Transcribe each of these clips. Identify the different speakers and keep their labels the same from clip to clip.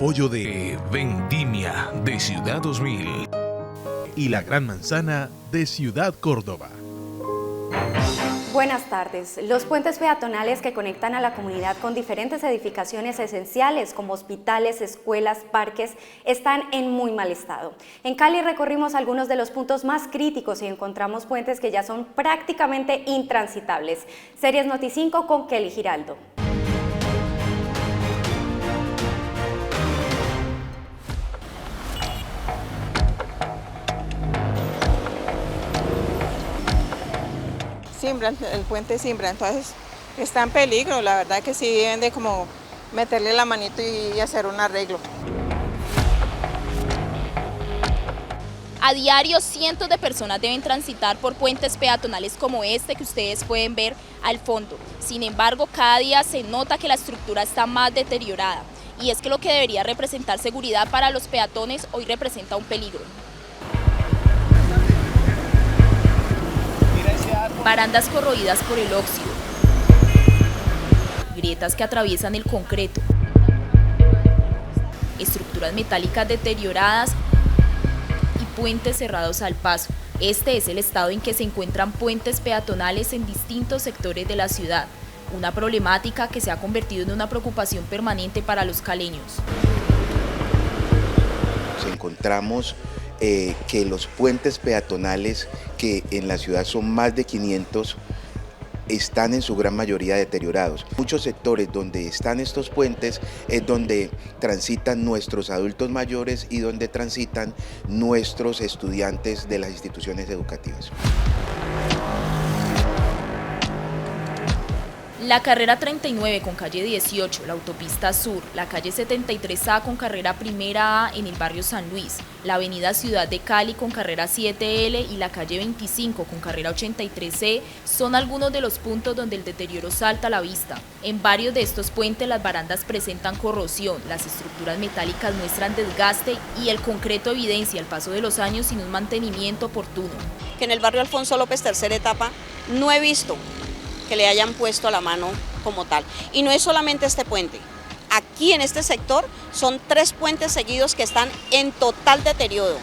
Speaker 1: apoyo de Vendimia de Ciudad 2000 y La Gran Manzana de Ciudad Córdoba.
Speaker 2: Buenas tardes. Los puentes peatonales que conectan a la comunidad con diferentes edificaciones esenciales como hospitales, escuelas, parques, están en muy mal estado. En Cali recorrimos algunos de los puntos más críticos y encontramos puentes que ya son prácticamente intransitables. Series Noti5 con Kelly Giraldo.
Speaker 3: El puente Simbra, entonces está en peligro, la verdad que sí deben de como meterle la manito y hacer un arreglo.
Speaker 4: A diario, cientos de personas deben transitar por puentes peatonales como este que ustedes pueden ver al fondo. Sin embargo, cada día se nota que la estructura está más deteriorada. Y es que lo que debería representar seguridad para los peatones hoy representa un peligro. Barandas corroídas por el óxido, grietas que atraviesan el concreto, estructuras metálicas deterioradas y puentes cerrados al paso. Este es el estado en que se encuentran puentes peatonales en distintos sectores de la ciudad, una problemática que se ha convertido en una preocupación permanente para los caleños.
Speaker 5: Encontramos que los puentes peatonales, que en la ciudad son más de 500, están en su gran mayoría deteriorados. Muchos sectores donde están estos puentes es donde transitan nuestros adultos mayores y donde transitan nuestros estudiantes de las instituciones educativas.
Speaker 4: La carrera 39 con calle 18, la autopista sur, la calle 73A con carrera primera A en el barrio San Luis, la avenida Ciudad de Cali con carrera 7L y la calle 25 con carrera 83C son algunos de los puntos donde el deterioro salta a la vista. En varios de estos puentes las barandas presentan corrosión, las estructuras metálicas muestran desgaste y el concreto evidencia el paso de los años sin un mantenimiento oportuno.
Speaker 6: Que en el barrio Alfonso López, tercera etapa, no he visto que le hayan puesto la mano como tal. Y no es solamente este puente. Aquí en este sector son 3 puentes seguidos que están en total deterioro.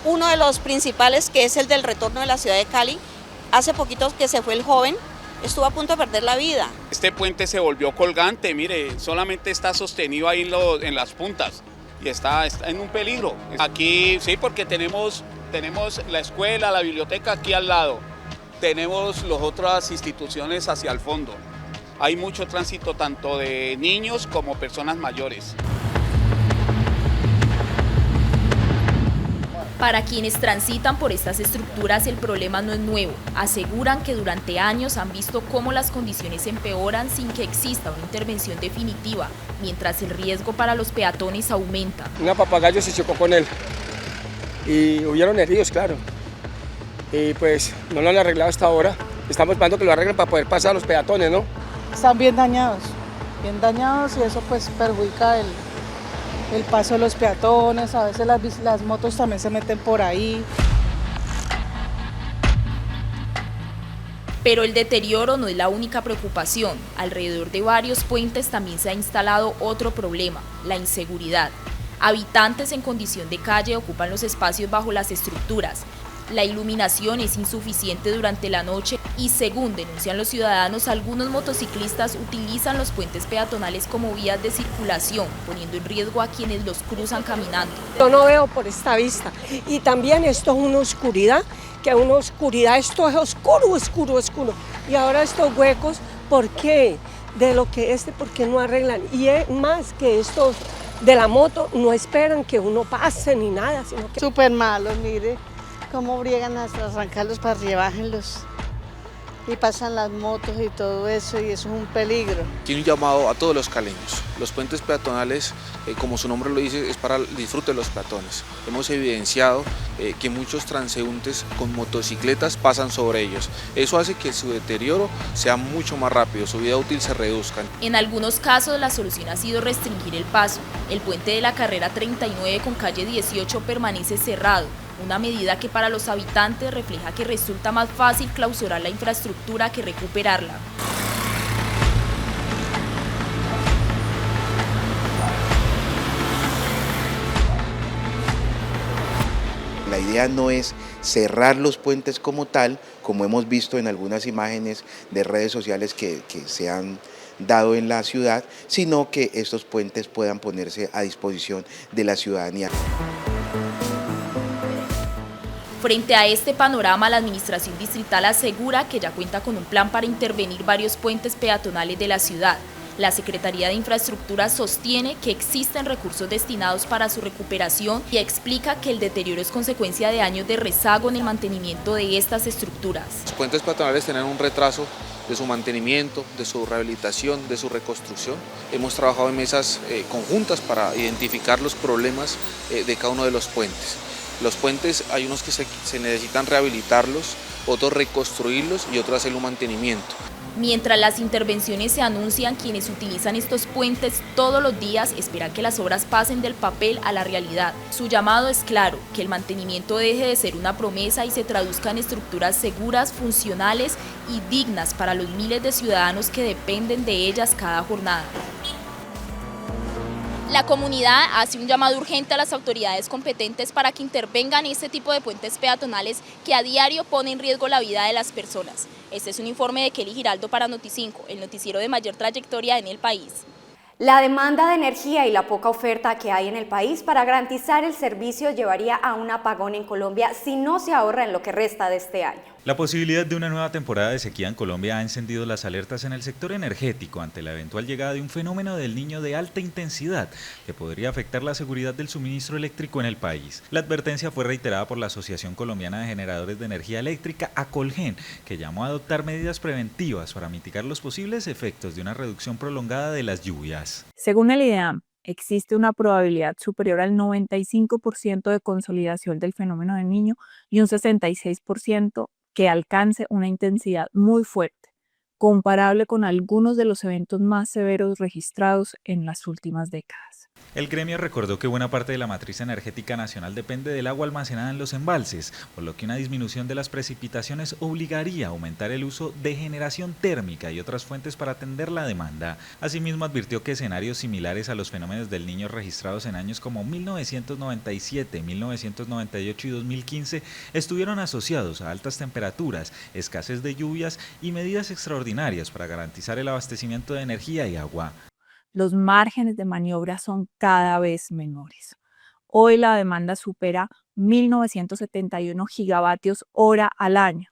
Speaker 6: Uno de los principales, que es el del retorno de la ciudad de Cali, hace poquito que se fue el joven, estuvo a punto de perder la vida.
Speaker 7: Este puente se volvió colgante, mire, solamente está sostenido ahí en las puntas y está en un peligro. Aquí sí, porque tenemos la escuela, la biblioteca aquí al lado. Tenemos las otras instituciones hacia el fondo. Hay mucho tránsito tanto de niños como personas mayores.
Speaker 4: Para quienes transitan por estas estructuras el problema no es nuevo. Aseguran que durante años han visto cómo las condiciones empeoran sin que exista una intervención definitiva, mientras el riesgo para los peatones aumenta.
Speaker 8: Una papagayo se chocó con él y hubieron heridos, claro. Y pues no lo han arreglado hasta ahora. Estamos esperando que lo arreglen para poder pasar a los peatones, ¿no?
Speaker 9: Están bien dañados y eso pues perjudica el paso de los peatones. A veces las motos también se meten por ahí.
Speaker 4: Pero el deterioro no es la única preocupación. Alrededor de varios puentes también se ha instalado otro problema, la inseguridad. Habitantes en condición de calle ocupan los espacios bajo las estructuras. La iluminación es insuficiente durante la noche y, según denuncian los ciudadanos, algunos motociclistas utilizan los puentes peatonales como vías de circulación, poniendo en riesgo a quienes los cruzan caminando.
Speaker 10: Yo no veo por esta vista y también esto es una oscuridad, esto es oscuro. Y ahora estos huecos, ¿por qué? ¿Por qué no arreglan? Y es más que estos de la moto, no esperan que uno pase ni nada, sino que...
Speaker 9: Súper malo, mire. Cómo briegan hasta arrancarlos para arriba, bájenlos y pasan las motos y todo eso, y eso es un peligro.
Speaker 11: Tiene un llamado a todos los caleños. Los puentes peatonales, como su nombre lo dice, es para el disfrute de los peatones. Hemos evidenciado que muchos transeúntes con motocicletas pasan sobre ellos. Eso hace que su deterioro sea mucho más rápido, su vida útil se reduzca.
Speaker 4: En algunos casos la solución ha sido restringir el paso. El puente de la carrera 39 con calle 18 permanece cerrado. Una medida que para los habitantes refleja que resulta más fácil clausurar la infraestructura que recuperarla.
Speaker 5: La idea no es cerrar los puentes como tal, como hemos visto en algunas imágenes de redes sociales que se han dado en la ciudad, sino que estos puentes puedan ponerse a disposición de la ciudadanía.
Speaker 4: Frente a este panorama, la Administración Distrital asegura que ya cuenta con un plan para intervenir varios puentes peatonales de la ciudad. La Secretaría de Infraestructura sostiene que existen recursos destinados para su recuperación y explica que el deterioro es consecuencia de años de rezago en el mantenimiento de estas estructuras.
Speaker 11: Los puentes peatonales tienen un retraso de su mantenimiento, de su rehabilitación, de su reconstrucción. Hemos trabajado en mesas conjuntas para identificar los problemas de cada uno de los puentes. Los puentes hay unos que se necesitan rehabilitarlos, otros reconstruirlos y otros hacer un mantenimiento.
Speaker 4: Mientras las intervenciones se anuncian, quienes utilizan estos puentes todos los días esperan que las obras pasen del papel a la realidad. Su llamado es claro, que el mantenimiento deje de ser una promesa y se traduzca en estructuras seguras, funcionales y dignas para los miles de ciudadanos que dependen de ellas cada jornada. La comunidad hace un llamado urgente a las autoridades competentes para que intervengan en este tipo de puentes peatonales que a diario ponen en riesgo la vida de las personas. Este es un informe de Kelly Giraldo para Noti5, el noticiero de mayor trayectoria en el país.
Speaker 2: La demanda de energía y la poca oferta que hay en el país para garantizar el servicio llevaría a un apagón en Colombia si no se ahorra en lo que resta de este año.
Speaker 12: La posibilidad de una nueva temporada de sequía en Colombia ha encendido las alertas en el sector energético ante la eventual llegada de un fenómeno del Niño de alta intensidad que podría afectar la seguridad del suministro eléctrico en el país. La advertencia fue reiterada por la Asociación Colombiana de Generadores de Energía Eléctrica, ACOLGEN, que llamó a adoptar medidas preventivas para mitigar los posibles efectos de una reducción prolongada de las lluvias.
Speaker 13: Según el IDEAM, existe una probabilidad superior al 95% de consolidación del fenómeno del Niño y un 66% que alcance una intensidad muy fuerte, comparable con algunos de los eventos más severos registrados en las últimas décadas.
Speaker 12: El gremio recordó que buena parte de la matriz energética nacional depende del agua almacenada en los embalses, por lo que una disminución de las precipitaciones obligaría a aumentar el uso de generación térmica y otras fuentes para atender la demanda. Asimismo, advirtió que escenarios similares a los fenómenos del Niño registrados en años como 1997, 1998 y 2015 estuvieron asociados a altas temperaturas, escasez de lluvias y medidas extraordinarias para garantizar el abastecimiento de energía y agua.
Speaker 13: Los márgenes de maniobra son cada vez menores. Hoy la demanda supera 1.971 gigavatios hora al año.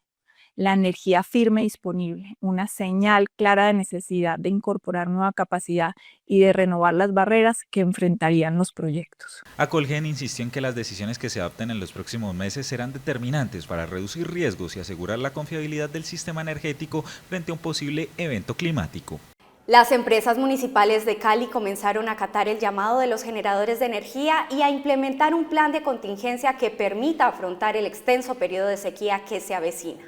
Speaker 13: La energía firme disponible, una señal clara de necesidad de incorporar nueva capacidad y de renovar las barreras que enfrentarían los proyectos.
Speaker 12: ACOLGEN insistió en que las decisiones que se adopten en los próximos meses serán determinantes para reducir riesgos y asegurar la confiabilidad del sistema energético frente a un posible evento climático.
Speaker 2: Las empresas municipales de Cali comenzaron a acatar el llamado de los generadores de energía y a implementar un plan de contingencia que permita afrontar el extenso periodo de sequía que se avecina.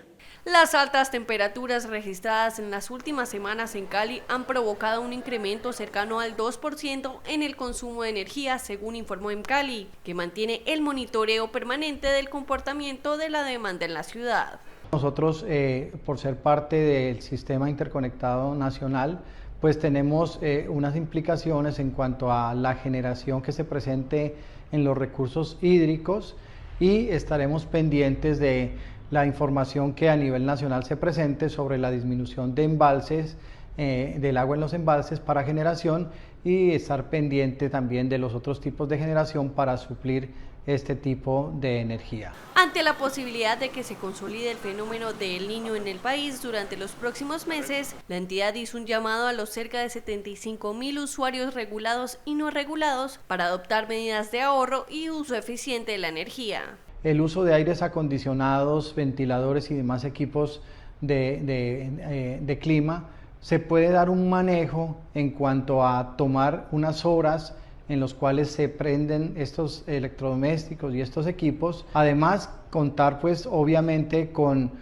Speaker 14: Las altas temperaturas registradas en las últimas semanas en Cali han provocado un incremento cercano al 2% en el consumo de energía, según informó EMCALI, que mantiene el monitoreo permanente del comportamiento de la demanda en la ciudad.
Speaker 15: Nosotros, por ser parte del Sistema Interconectado Nacional, pues tenemos unas implicaciones en cuanto a la generación que se presente en los recursos hídricos y estaremos pendientes de la información que a nivel nacional se presente sobre la disminución de embalses, del agua en los embalses para generación y estar pendiente también de los otros tipos de generación para suplir este tipo de energía.
Speaker 14: Ante la posibilidad de que se consolide el fenómeno del Niño en el país durante los próximos meses, la entidad hizo un llamado a los cerca de 75.000 usuarios regulados y no regulados para adoptar medidas de ahorro y uso eficiente de la energía.
Speaker 15: El uso de aires acondicionados, ventiladores y demás equipos de clima, se puede dar un manejo en cuanto a tomar unas horas en los cuales se prenden estos electrodomésticos y estos equipos. Además, contar pues obviamente con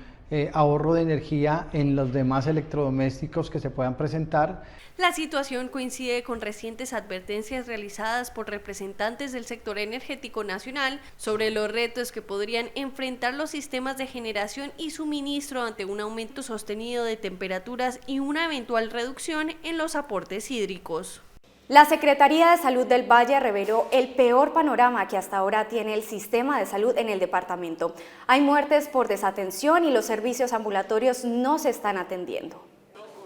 Speaker 15: ahorro de energía en los demás electrodomésticos que se puedan presentar.
Speaker 14: La situación coincide con recientes advertencias realizadas por representantes del sector energético nacional sobre los retos que podrían enfrentar los sistemas de generación y suministro ante un aumento sostenido de temperaturas y una eventual reducción en los aportes hídricos.
Speaker 2: La Secretaría de Salud del Valle reveló el peor panorama que hasta ahora tiene el sistema de salud en el departamento. Hay muertes por desatención y los servicios ambulatorios no se están atendiendo.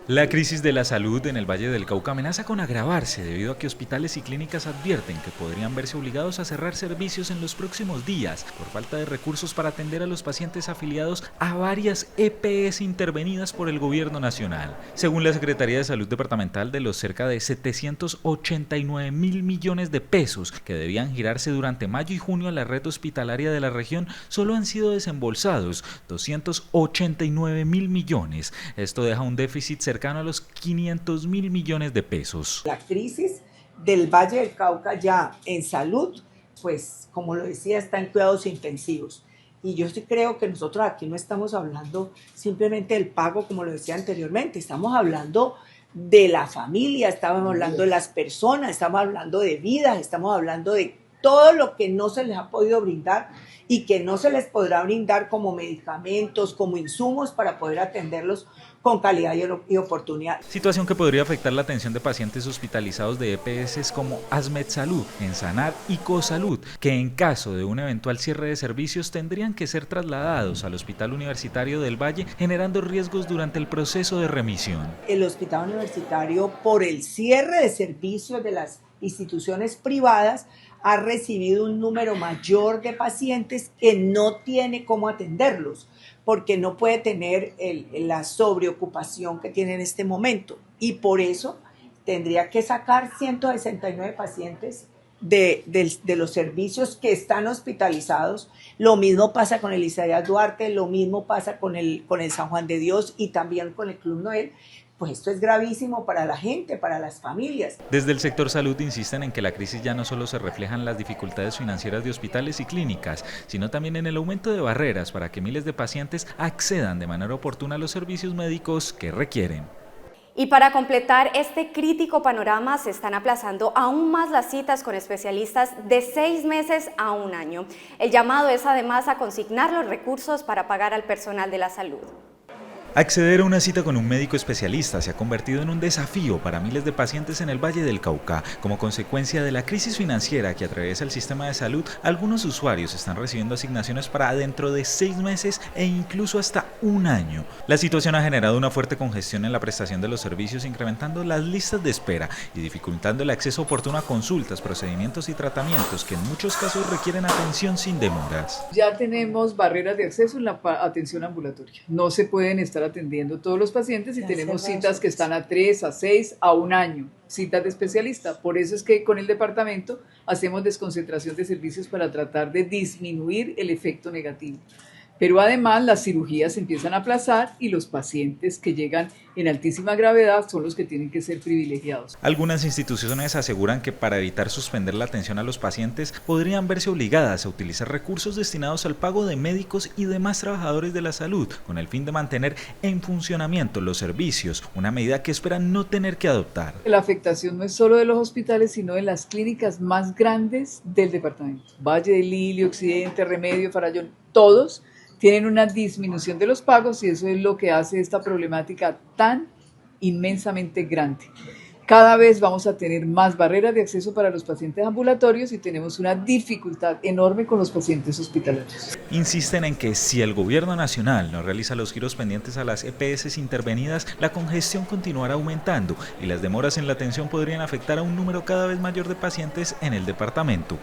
Speaker 12: La crisis de la salud en el Valle del Cauca amenaza con agravarse debido a que hospitales y clínicas advierten que podrían verse obligados a cerrar servicios en los próximos días por falta de recursos para atender a los pacientes afiliados a varias EPS intervenidas por el gobierno nacional. Según la Secretaría de Salud Departamental, de los cerca de 789.000 millones de pesos que debían girarse durante mayo y junio a la red hospitalaria de la región, solo han sido desembolsados 289.000 millones. Esto deja un déficit cercano a los 500.000 millones de pesos.
Speaker 16: La crisis del Valle del Cauca ya en salud, pues como lo decía, está en cuidados intensivos. Y yo sí creo que nosotros aquí no estamos hablando simplemente del pago, como lo decía anteriormente, estamos hablando de la familia, estamos hablando de las personas, estamos hablando de vidas, estamos hablando de todo lo que no se les ha podido brindar y que no se les podrá brindar como medicamentos, como insumos para poder atenderlos con calidad y oportunidad.
Speaker 12: Situación que podría afectar la atención de pacientes hospitalizados de EPS como AsMedSalud, Ensanar y Cosalud, que en caso de un eventual cierre de servicios tendrían que ser trasladados al Hospital Universitario del Valle, generando riesgos durante el proceso de remisión.
Speaker 16: El Hospital Universitario, por el cierre de servicios de las instituciones privadas, ha recibido un número mayor de pacientes que no tiene cómo atenderlos, porque no puede tener la sobreocupación que tiene en este momento. Y por eso tendría que sacar 169 pacientes de los servicios que están hospitalizados. Lo mismo pasa con el Isaías Duarte, lo mismo pasa con el San Juan de Dios y también con el Club Noel. Pues esto es gravísimo para la gente, para las familias.
Speaker 12: Desde el sector salud insisten en que la crisis ya no solo se refleja en las dificultades financieras de hospitales y clínicas, sino también en el aumento de barreras para que miles de pacientes accedan de manera oportuna a los servicios médicos que requieren.
Speaker 2: Y para completar este crítico panorama, se están aplazando aún más las citas con especialistas de 6 meses a 1 año. El llamado es además a consignar los recursos para pagar al personal de la salud.
Speaker 12: Acceder a una cita con un médico especialista se ha convertido en un desafío para miles de pacientes en el Valle del Cauca. Como consecuencia de la crisis financiera que atraviesa el sistema de salud, algunos usuarios están recibiendo asignaciones para dentro de 6 meses e incluso hasta 1 año. La situación ha generado una fuerte congestión en la prestación de los servicios, incrementando las listas de espera y dificultando el acceso oportuno a consultas, procedimientos y tratamientos que en muchos casos requieren atención sin demoras.
Speaker 17: Ya tenemos barreras de acceso en la atención ambulatoria. No se pueden estar atendiendo todos los pacientes y tenemos citas que están a 3, a 6, a 1 año, citas de especialista. Por eso es que con el departamento hacemos desconcentración de servicios para tratar de disminuir el efecto negativo. Pero además las cirugías se empiezan a aplazar y los pacientes que llegan en altísima gravedad son los que tienen que ser privilegiados.
Speaker 12: Algunas instituciones aseguran que para evitar suspender la atención a los pacientes podrían verse obligadas a utilizar recursos destinados al pago de médicos y demás trabajadores de la salud, con el fin de mantener en funcionamiento los servicios, una medida que esperan no tener que adoptar.
Speaker 17: La afectación no es solo de los hospitales, sino de las clínicas más grandes del departamento. Valle del Lili, Occidente, Remedio, Farallón, todos tienen una disminución de los pagos y eso es lo que hace esta problemática tan inmensamente grande. Cada vez vamos a tener más barreras de acceso para los pacientes ambulatorios y tenemos una dificultad enorme con los pacientes hospitalarios.
Speaker 12: Insisten en que si el gobierno nacional no realiza los giros pendientes a las EPS intervenidas, la congestión continuará aumentando y las demoras en la atención podrían afectar a un número cada vez mayor de pacientes en el departamento.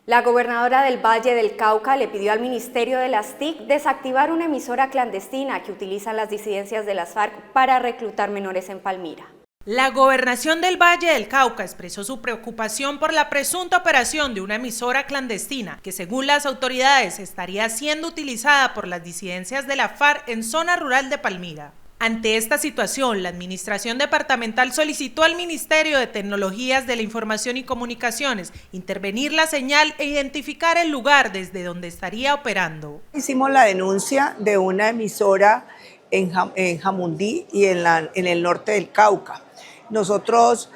Speaker 2: La gobernadora del Valle del Cauca le pidió al Ministerio de las TIC desactivar una emisora clandestina que utilizan las disidencias de las FARC para reclutar menores en Palmira.
Speaker 18: La Gobernación del Valle del Cauca expresó su preocupación por la presunta operación de una emisora clandestina que, según las autoridades, estaría siendo utilizada por las disidencias de la FARC en zona rural de Palmira. Ante esta situación, la Administración Departamental solicitó al Ministerio de Tecnologías de la Información y Comunicaciones intervenir la señal e identificar el lugar desde donde estaría operando.
Speaker 16: Hicimos la denuncia de una emisora en Jamundí y en el norte del Cauca. Nosotros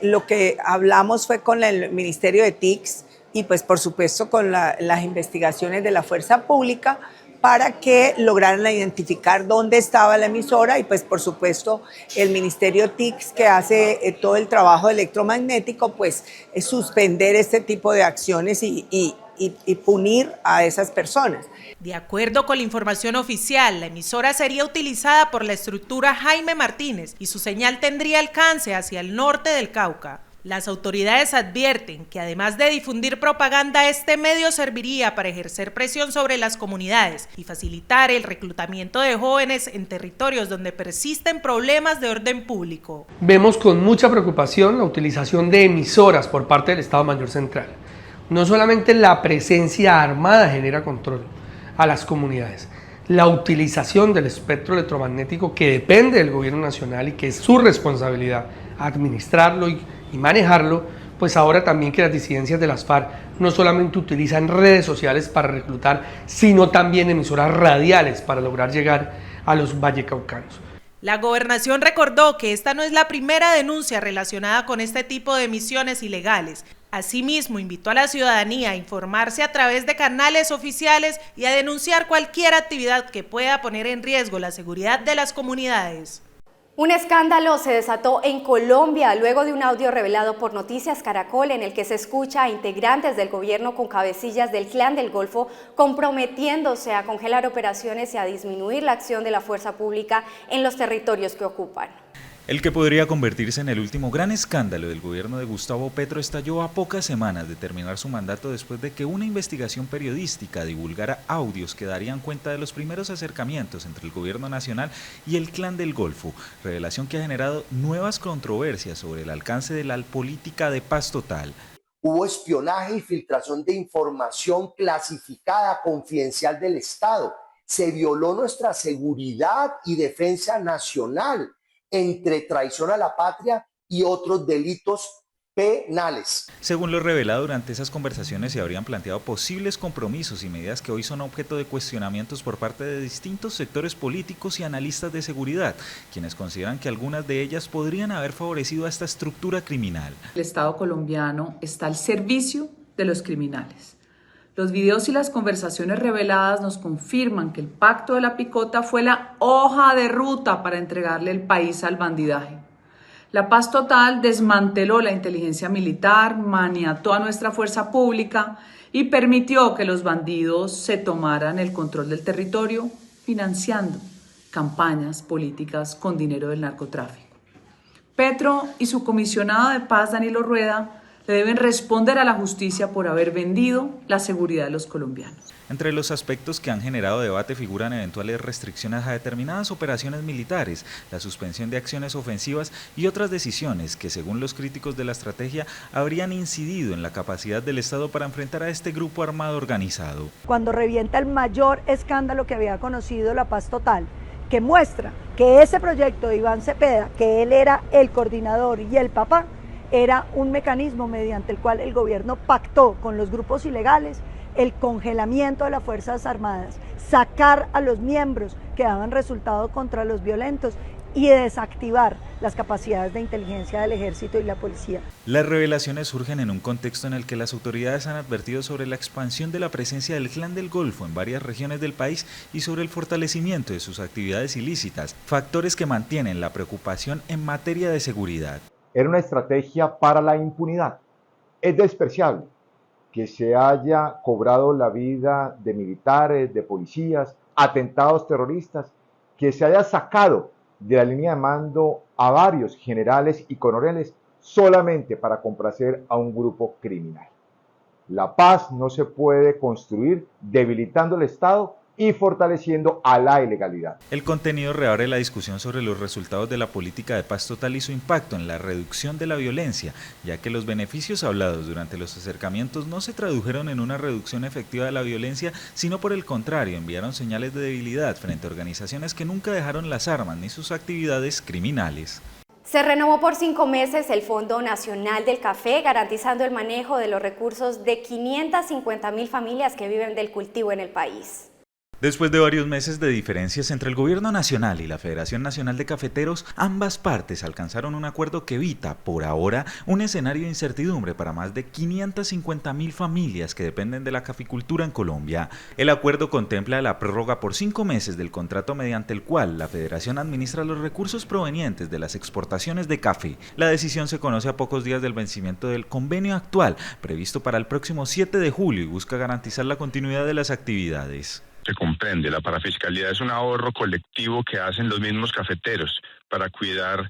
Speaker 16: lo que hablamos fue con el Ministerio de TICS y pues por supuesto con las investigaciones de la Fuerza Pública para que lograran identificar dónde estaba la emisora y pues por supuesto el Ministerio TICS, que hace todo el trabajo electromagnético, pues suspender este tipo de acciones y punir a esas personas.
Speaker 18: De acuerdo con la información oficial, la emisora sería utilizada por la estructura Jaime Martínez y su señal tendría alcance hacia el norte del Cauca. Las autoridades advierten que además de difundir propaganda, este medio serviría para ejercer presión sobre las comunidades y facilitar el reclutamiento de jóvenes en territorios donde persisten problemas de orden público.
Speaker 19: Vemos con mucha preocupación la utilización de emisoras por parte del Estado Mayor Central. No solamente la presencia armada genera control a las comunidades, la utilización del espectro electromagnético que depende del gobierno nacional y que es su responsabilidad administrarlo y manejarlo, pues ahora también que las disidencias de las FARC no solamente utilizan redes sociales para reclutar, sino también emisoras radiales para lograr llegar a los vallecaucanos.
Speaker 18: La gobernación recordó que esta no es la primera denuncia relacionada con este tipo de emisiones ilegales. Asimismo, invitó a la ciudadanía a informarse a través de canales oficiales y a denunciar cualquier actividad que pueda poner en riesgo la seguridad de las comunidades.
Speaker 2: Un escándalo se desató en Colombia luego de un audio revelado por Noticias Caracol en el que se escucha a integrantes del gobierno con cabecillas del Clan del Golfo comprometiéndose a congelar operaciones y a disminuir la acción de la fuerza pública en los territorios que ocupan.
Speaker 12: El que podría convertirse en el último gran escándalo del gobierno de Gustavo Petro estalló a pocas semanas de terminar su mandato después de que una investigación periodística divulgara audios que darían cuenta de los primeros acercamientos entre el gobierno nacional y el Clan del Golfo, revelación que ha generado nuevas controversias sobre el alcance de la política de paz total.
Speaker 20: Hubo espionaje y filtración de información clasificada, confidencial del Estado. Se violó nuestra seguridad y defensa nacional, entre traición a la patria y otros delitos penales.
Speaker 12: Según lo revelado durante esas conversaciones, se habrían planteado posibles compromisos y medidas que hoy son objeto de cuestionamientos por parte de distintos sectores políticos y analistas de seguridad, quienes consideran que algunas de ellas podrían haber favorecido a esta estructura criminal.
Speaker 17: El Estado colombiano está al servicio de los criminales. Los videos y las conversaciones reveladas nos confirman que el pacto de la picota fue la hoja de ruta para entregarle el país al bandidaje. La Paz Total desmanteló la inteligencia militar, maniató a nuestra fuerza pública y permitió que los bandidos se tomaran el control del territorio, financiando campañas políticas con dinero del narcotráfico. Petro y su comisionado de paz, Danilo Rueda, le deben responder a la justicia por haber vendido la seguridad de los colombianos.
Speaker 12: Entre los aspectos que han generado debate figuran eventuales restricciones a determinadas operaciones militares, la suspensión de acciones ofensivas y otras decisiones que, según los críticos de la estrategia, habrían incidido en la capacidad del Estado para enfrentar a este grupo armado organizado.
Speaker 21: Cuando revienta el mayor escándalo que había conocido la Paz Total, que muestra que ese proyecto de Iván Cepeda, que él era el coordinador y el papá, era un mecanismo mediante el cual el gobierno pactó con los grupos ilegales el congelamiento de las Fuerzas Armadas, sacar a los miembros que daban resultado contra los violentos y desactivar las capacidades de inteligencia del ejército y la policía.
Speaker 12: Las revelaciones surgen en un contexto en el que las autoridades han advertido sobre la expansión de la presencia del Clan del Golfo en varias regiones del país y sobre el fortalecimiento de sus actividades ilícitas, factores que mantienen la preocupación en materia de seguridad.
Speaker 22: Era una estrategia para la impunidad. Es despreciable que se haya cobrado la vida de militares, de policías, atentados terroristas, que se haya sacado de la línea de mando a varios generales y coroneles solamente para complacer a un grupo criminal. La paz no se puede construir debilitando el Estado y fortaleciendo a la ilegalidad.
Speaker 12: El contenido reabre la discusión sobre los resultados de la política de paz total y su impacto en la reducción de la violencia, ya que los beneficios hablados durante los acercamientos no se tradujeron en una reducción efectiva de la violencia, sino por el contrario, enviaron señales de debilidad frente a organizaciones que nunca dejaron las armas ni sus actividades criminales.
Speaker 2: Se renovó por 5 meses el Fondo Nacional del Café, garantizando el manejo de los recursos de 550.000 familias que viven del cultivo en el país.
Speaker 12: Después de varios meses de diferencias entre el Gobierno Nacional y la Federación Nacional de Cafeteros, ambas partes alcanzaron un acuerdo que evita, por ahora, un escenario de incertidumbre para más de 550.000 familias que dependen de la caficultura en Colombia. El acuerdo contempla la prórroga por 5 meses del contrato mediante el cual la Federación administra los recursos provenientes de las exportaciones de café. La decisión se conoce a pocos días del vencimiento del convenio actual, previsto para el próximo 7 de julio, y busca garantizar la continuidad de las actividades.
Speaker 1: Se comprende, la parafiscalidad es un ahorro colectivo que hacen los mismos cafeteros para cuidar,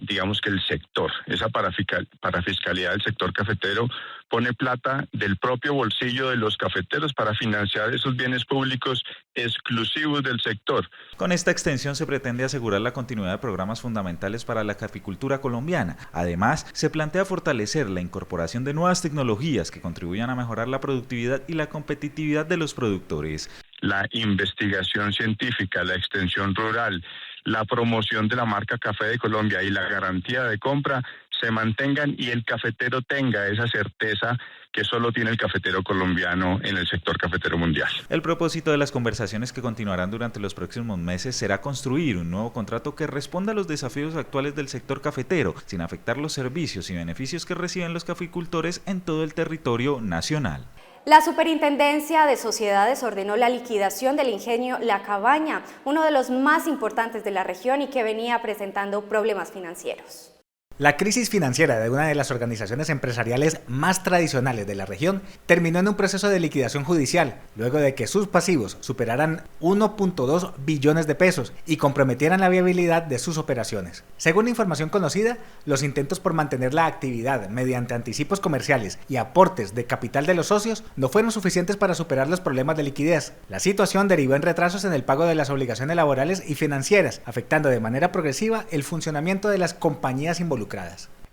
Speaker 1: digamos que el sector. Esa parafiscalidad del sector cafetero pone plata del propio bolsillo de los cafeteros para financiar esos bienes públicos exclusivos del sector.
Speaker 12: Con esta extensión se pretende asegurar la continuidad de programas fundamentales para la caficultura colombiana. Además, se plantea fortalecer la incorporación de nuevas tecnologías que contribuyan a mejorar la productividad y la competitividad de los productores.
Speaker 1: La investigación científica, la extensión rural, la promoción de la marca Café de Colombia y la garantía de compra se mantengan y el cafetero tenga esa certeza que solo tiene el cafetero colombiano en el sector cafetero mundial.
Speaker 12: El propósito de las conversaciones que continuarán durante los próximos meses será construir un nuevo contrato que responda a los desafíos actuales del sector cafetero, sin afectar los servicios y beneficios que reciben los caficultores en todo el territorio nacional.
Speaker 2: La Superintendencia de Sociedades ordenó la liquidación del ingenio La Cabaña, uno de los más importantes de la región y que venía presentando problemas financieros.
Speaker 3: La crisis financiera de una de las organizaciones empresariales más tradicionales de la región terminó en un proceso de liquidación judicial, luego de que sus pasivos superaran 1.2 billones de pesos y comprometieran la viabilidad de sus operaciones. Según la información conocida, los intentos por mantener la actividad mediante anticipos comerciales y aportes de capital de los socios no fueron suficientes para superar los problemas de liquidez. La situación derivó en retrasos en el pago de las obligaciones laborales y financieras, afectando de manera progresiva el funcionamiento de las compañías involucradas.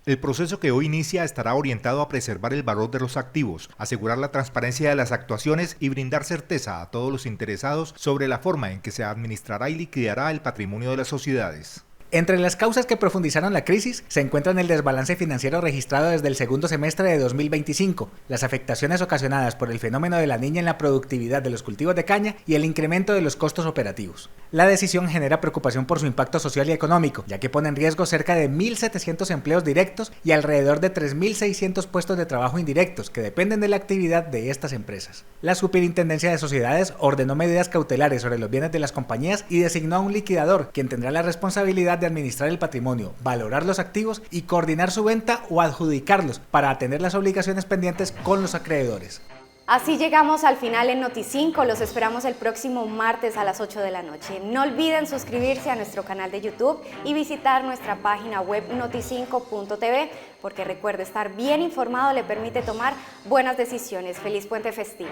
Speaker 23: El proceso que hoy inicia estará orientado a preservar el valor de los activos, asegurar la transparencia de las actuaciones y brindar certeza a todos los interesados sobre la forma en que se administrará y liquidará el patrimonio de las sociedades.
Speaker 3: Entre las causas que profundizaron la crisis se encuentran el desbalance financiero registrado desde el segundo semestre de 2025, las afectaciones ocasionadas por el fenómeno de la niña en la productividad de los cultivos de caña y el incremento de los costos operativos. La decisión genera preocupación por su impacto social y económico, ya que pone en riesgo cerca de 1.700 empleos directos y alrededor de 3.600 puestos de trabajo indirectos que dependen de la actividad de estas empresas. La Superintendencia de Sociedades ordenó medidas cautelares sobre los bienes de las compañías y designó a un liquidador, quien tendrá la responsabilidad de administrar el patrimonio, valorar los activos y coordinar su venta o adjudicarlos para atender las obligaciones pendientes con los acreedores.
Speaker 2: Así llegamos al final en Noti5, los esperamos el próximo martes a las 8 de la noche. No olviden suscribirse a nuestro canal de YouTube y visitar nuestra página web noti5.tv, porque recuerde, estar bien informado le permite tomar buenas decisiones. Feliz puente festivo.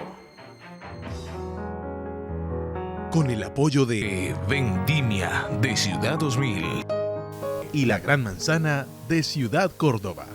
Speaker 24: Con el apoyo de Vendimia de Ciudad 2000 y La Gran Manzana de Ciudad Córdoba.